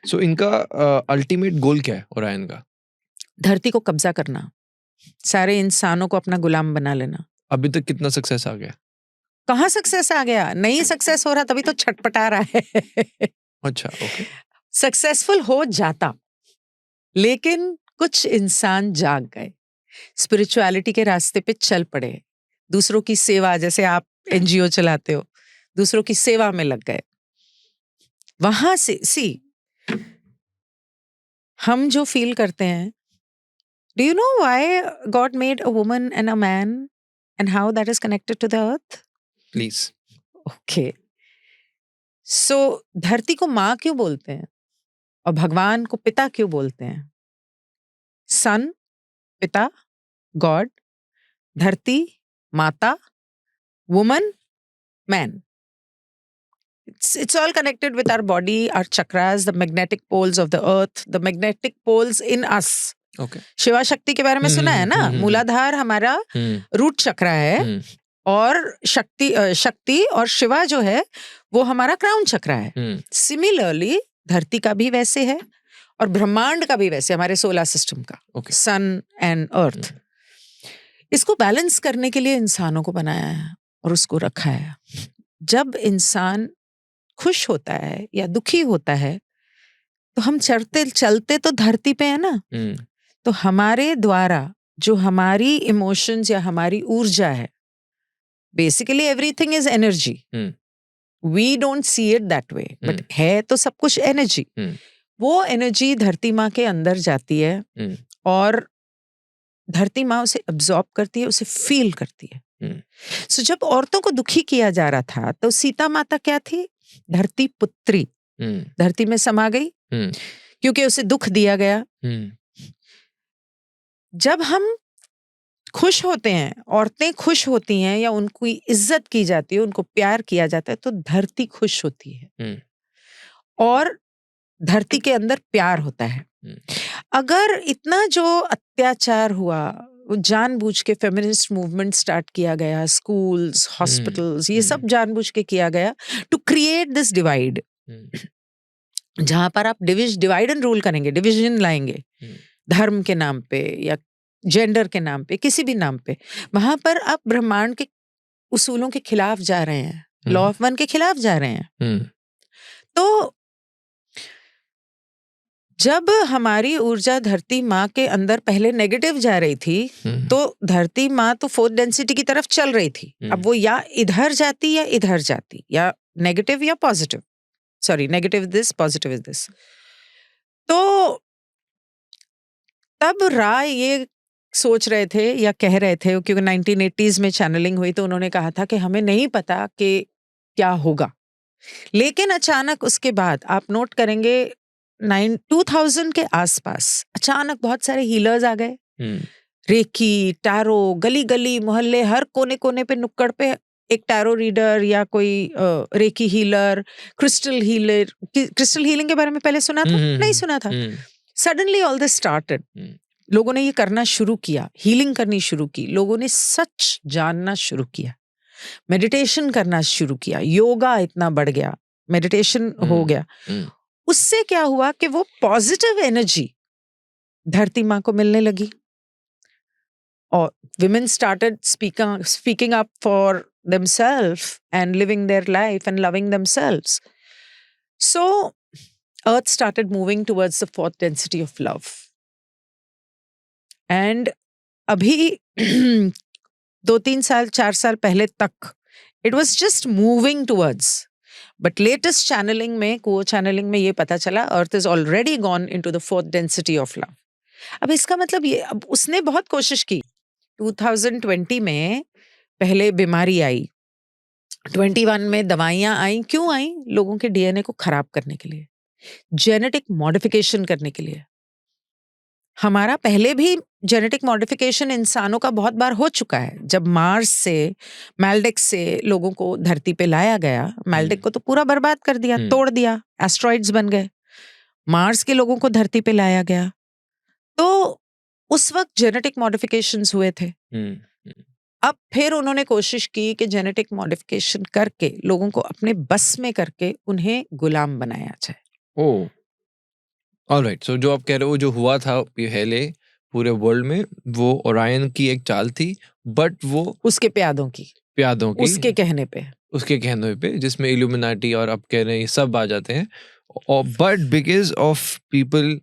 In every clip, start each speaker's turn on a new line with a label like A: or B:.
A: सो इनका ultimate goal क्या है ओरायन का?
B: धरती को कब्जा करना, सारे इंसानों को अपना गुलाम बना लेना।
A: अभी तक कितना सक्सेस आ गया?
B: कहाँ सक्सेस आ गया? नहीं सक्सेस हो रहा, तभी तो छटपटा रहा है।
A: अच्छा, ओके।
B: सक्सेसफुल हो जाता, लेकिन कुछ इंसान जाग गए, स्पिरिचुअलिटी के रास्ते पे चल पड़े, दूसरों की सेवा, जैसे आप एनजीओ चलाते हो, दूसरों की सेवा में लग गए। वहां से हम जो फील करते हैं, do you know why God made a woman and a man and how that is connected to the earth?
A: Please.
B: Okay, so धरती को माँ क्यों बोलते हैं और भगवान को पिता क्यों बोलते हैं? सन पिता, गॉड, धरती माता, woman man. It's all connected with our body, our chakras, the magnetic poles of the earth, the magnetic poles in us.
A: Okay.
B: Shiva शक्ति के बारे में सुना है ना? मूलाधार हमारा रूट चक्रा है, और शक्ति और शिवा जो है वो हमारा क्राउन चक्रा है। सिमिलरली धरती का भी वैसे है और ब्रह्मांड का भी वैसे, हमारे सोलर सिस्टम का, सन एंड अर्थ। इसको बैलेंस करने के लिए इंसानों को बनाया है और उसको रखा है। जब इंसान खुश होता है या दुखी होता है तो हम चलते तो धरती पे है ना, तो हमारे द्वारा जो हमारी इमोशंस या हमारी ऊर्जा है, basically everything is energy, we don't see it that way, but है तो सब कुछ एनर्जी। वो एनर्जी धरती माँ के अंदर जाती है और धरती माँ उसे अब्सॉर्ब करती है, उसे फील करती है। सो जब औरतों को दुखी किया जा रहा था तो सीता माता क्या थी? धरती पुत्री, धरती में समा गई क्योंकि उसे दुख दिया गया। जब हम खुश होते हैं, औरतें खुश होती हैं या उनकी इज्जत की जाती है, उनको प्यार किया जाता है, तो धरती खुश होती है और धरती के अंदर प्यार होता है। अगर इतना जो अत्याचार हुआ, वो जानबूझ के फेमिनिस्ट मूवमेंट स्टार्ट किया गया, स्कूल्स, हॉस्पिटल्स, ये सब जानबूझ के किया गया टू क्रिएट दिस डिवाइड, जहां पर आप डिवाइड एंड रूल करेंगे, डिविजन लाएंगे धर्म के नाम पे या जेंडर के नाम पे, किसी भी नाम पे, वहां पर आप ब्रह्मांड के उसूलों के खिलाफ जा रहे हैं, लॉ ऑफ वन के खिलाफ जा रहे हैं। तो जब हमारी ऊर्जा धरती माँ के अंदर पहले नेगेटिव जा रही थी, तो धरती माँ तो फोर्थ डेंसिटी की तरफ चल रही थी। अब वो या इधर जाती या इधर जाती, या नेगेटिव या positive, sorry negative this, positive is this. तो तब राय ये सोच रहे थे या कह रहे थे, क्योंकि 1980s में चैनलिंग हुई, तो उन्होंने कहा था कि हमें नहीं पता कि क्या होगा। लेकिन अचानक उसके बाद आप नोट करेंगे 2000 के आसपास अचानक बहुत सारे हीलर्स आ गए, रेकी, टैरो, गली गली मोहल्ले, हर कोने कोने पे, नुक्कड़ पे एक टैरो रीडर या कोई recce healer, crystal healer. Crystal healing के बारे में पहले सुना था? नहीं सुना था। सडनली ऑल दिस स्टार्टेड, लोगों ने ये करना शुरू किया, हीलिंग करनी शुरू की, लोगों ने सच जानना शुरू किया, मेडिटेशन करना शुरू किया, योगा इतना बढ़ गया, मेडिटेशन हो गया। उससे क्या हुआ कि वो पॉजिटिव एनर्जी धरती माँ को मिलने लगी और women started speaking up for themselves and living their life and loving themselves. So earth started moving towards the fourth density of love. And अभी 2-3 साल 4 साल पहले तक it was just moving towards, but latest channeling में, co-channeling में ये पता चला earth is already gone into the fourth density of love. अब इसका मतलब ये, अब उसने बहुत कोशिश की। 2020 में पहले बीमारी आई, 21 में दवाइयां आई। क्यों आई? लोगों के डीएनए को खराब करने के लिए, जेनेटिक मॉडिफिकेशन करने के लिए। हमारा पहले भी जेनेटिक मॉडिफिकेशन इंसानों का बहुत बार हो चुका है। जब मार्स से, मैल्डेक्स से लोगों को धरती पे लाया गया, मैल्डेक को तो पूरा बर्बाद कर दिया, तोड़ दिया, एस्ट्रॉइड्स बन गए। मार्स के लोगों को धरती पे लाया गया, तो उस वक्त जेनेटिक मॉडिफिकेशंस हुए थे। अब फिर उन्होंने कोशिश की कि जेनेटिक मॉडिफिकेशन करके लोगों को अपने बस में करके उन्हें गुलाम बनाया जाए।
A: ऑलराइट, सो जो आप कह रहे हो जो हुआ था पहले पूरे वर्ल्ड में, वो ओरायन की एक चाल थी, बट वो
B: उसके प्यादों की,
A: प्यादों की
B: उसके कहने पे।
A: उसके कहने पे, जिसमें इल्यूमिनाटी और आप कह रहे हैं ये सब आ जाते हैं, और but because of people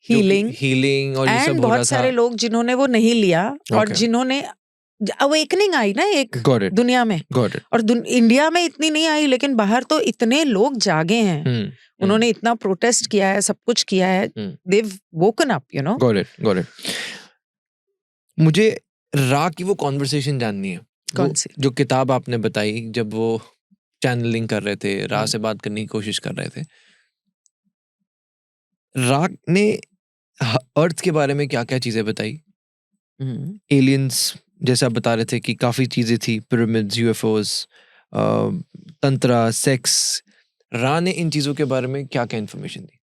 B: healing
A: healing और ये सब
B: एंड
A: हो रहा
B: बहुत
A: था।
B: सारे लोग जिन्होंने वो नहीं लिया और
A: Okay.
B: जिन्होंने अवेकनिंग आई ना एक
A: Got it.
B: दुनिया में,
A: Got it.
B: और इंडिया में इतनी नहीं आई, लेकिन बाहर तो इतने लोग जागे हैं,
A: हम्म,
B: उन्होंने इतना प्रोटेस्ट किया है, सब कुछ किया है, they've woken up, you know.
A: Got it, got it. मुझे रा की वो कॉन्वर्सेशन जाननी है।
B: कौन
A: वो
B: सी?
A: जो किताब आपने बताई, जब वो चैनलिंग कर रहे थे, रा
B: हम्म।
A: से बात करने की कोशिश कर रहे थे, रा ने अर्थ के बारे में क्या क्या चीजें बताई? एलियंस, जैसे आप बता रहे थे कि काफी चीजें थी, पिरामिड्स, यूएफओस, तंत्रा, सेक्स। रा ने इन चीजों के बारे में क्या क्या इन्फॉर्मेशन दी?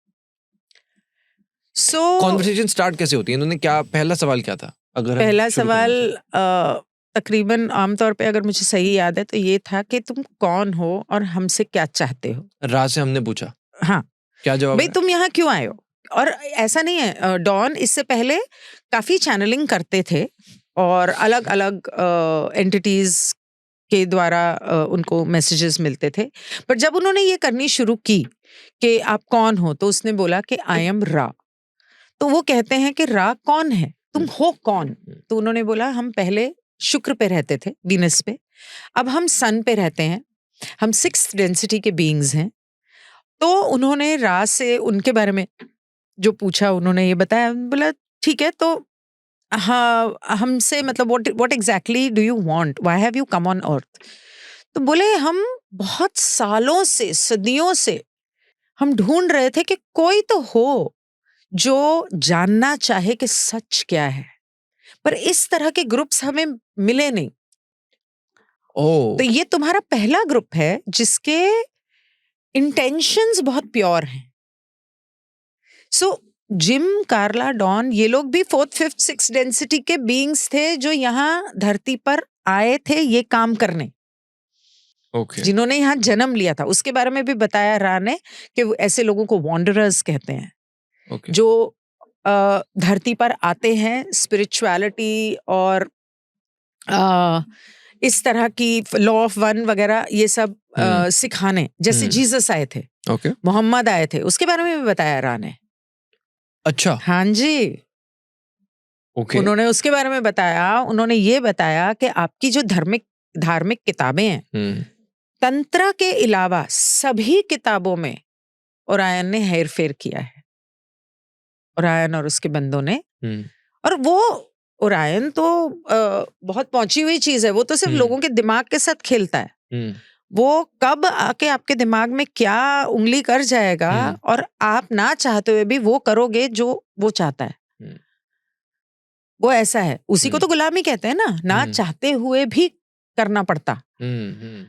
B: सो
A: कॉन्वर्सेशन स्टार्ट कैसे होती है? इन्होंने क्या, पहला सवाल क्या था? अगर हम
B: पहला
A: शुरू करना
B: सवाल तकरीबन आमतौर पे अगर मुझे सही याद है तो ये था कि तुम कौन हो और हमसे क्या चाहते हो।
A: चाहें। रा से हमने पूछा,
B: हाँ,
A: क्या जवाब
B: भाई
A: है?
B: तुम यहाँ क्यों आए हो? और ऐसा नहीं है, डॉन इससे पहले काफी चैनलिंग करते थे और अलग अलग एंटिटीज के द्वारा उनको मैसेजेस मिलते थे, पर जब उन्होंने ये करनी शुरू की कि आप कौन हो, तो उसने बोला कि आई एम रा। तो वो कहते हैं कि रा कौन है, तुम हो कौन? तो उन्होंने बोला हम पहले शुक्र पे रहते थे, वीनस पे, अब हम सन पे रहते हैं, हम 6th डेंसिटी के बीइंग्स हैं। तो उन्होंने रा से उनके बारे में जो पूछा, उन्होंने ये बताया, बोला ठीक है, तो हाँ हमसे मतलब what exactly do you want, why have you come on earth? तो बोले हम बहुत सालों से, सदियों से हम ढूंढ रहे थे कि कोई तो हो जो जानना चाहे कि सच क्या है, पर इस तरह के ग्रुप्स हमें मिले नहीं।
A: ओह,
B: तो ये तुम्हारा पहला ग्रुप है जिसके इंटेंशंस बहुत प्योर हैं। सो जिम, कार्ला, डॉन, ये लोग भी 4th, 5th, 6th डेंसिटी के बीइंग्स थे जो यहाँ धरती पर आए थे ये काम करने,
A: ओके,
B: जिन्होंने यहाँ जन्म लिया था। उसके बारे में भी बताया रा ने कि वो ऐसे लोगों को वॉन्डरर्स कहते हैं,
A: ओके,
B: जो धरती पर आते हैं स्पिरिचुअलिटी और इस तरह की लॉ ऑफ वन वगैरह ये सब सिखाने, जैसे जीसस आए थे,
A: ओके,
B: मोहम्मद आए थे, उसके बारे में भी बताया रा ने।
A: अच्छा,
B: हाँ जी,
A: ओके,
B: उन्होंने उसके बारे में बताया। उन्होंने ये बताया कि आपकी जो धार्मिक किताबें हैं, तंत्र के अलावा सभी किताबों में ओरायन ने हेर फेर किया है, ओरायन और उसके बंदों ने। और वो ओरायन तो बहुत पहुंची हुई चीज है, वो तो सिर्फ लोगों के दिमाग के साथ खेलता है। वो कब आके आपके दिमाग में क्या उंगली कर जाएगा और आप ना चाहते हुए भी वो करोगे जो वो चाहता है, वो ऐसा है। उसी को तो गुलामी कहते हैं ना चाहते हुए भी करना पड़ता।